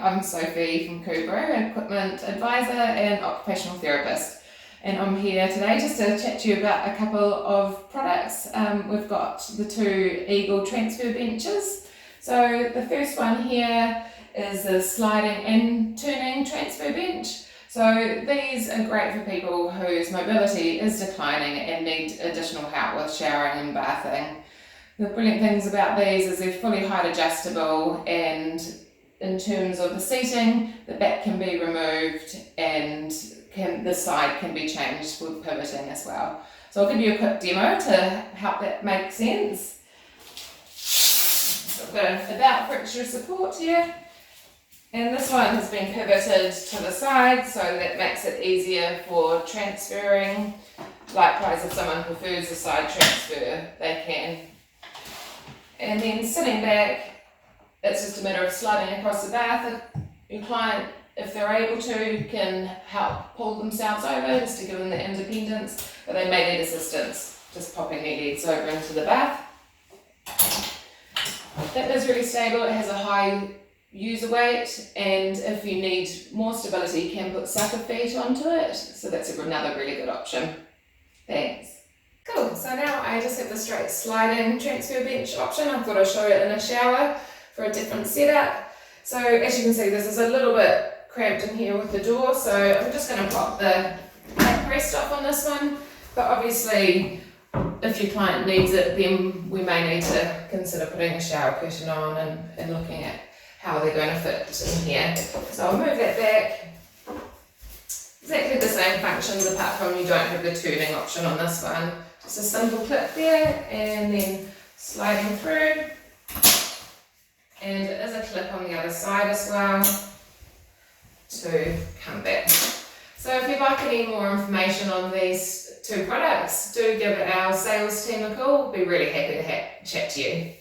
I'm Sophie from Cubro, Equipment Advisor and Occupational Therapist. And I'm here today just to chat to you about a couple of products. We've got the two Eagle transfer benches. So the first one here is the sliding and turning transfer bench. So these are great for people whose mobility is declining and need additional help with showering and bathing. The brilliant things about these is they're fully height adjustable, and in terms of the seating, the back can be removed and the side can be changed with pivoting as well. So I'll give you a quick demo to help that make sense. So I've got an about for extra support here, and this one has been pivoted to the side so that makes it easier for transferring. Likewise, if someone prefers a side transfer, they can. And then sitting back, it's just a matter of sliding across the bath. Your client, if they're able to, can help pull themselves over just to give them the independence, but they may need assistance just popping their legs over into the bath. That is really stable. It has a high user weight, and if you need more stability, you can put sucker feet onto it, so that's another really good option. Thanks. Cool, so now I just have the straight sliding transfer bench option. I thought I'd show it in a shower for a different setup. So as you can see, this is a little bit cramped in here with the door, so I'm just going to pop the backrest off on this one. But obviously, if your client needs it, then we may need to consider putting a shower curtain on and looking at how they're going to fit in here. So I'll move that back. Exactly the same functions, apart from you don't have the turning option on this one. Just a simple clip there, and then sliding through. And it is a clip on the other side as well to come back. So if you'd like any more information on these two products, do give our sales team a call. We'll be really happy to chat to you.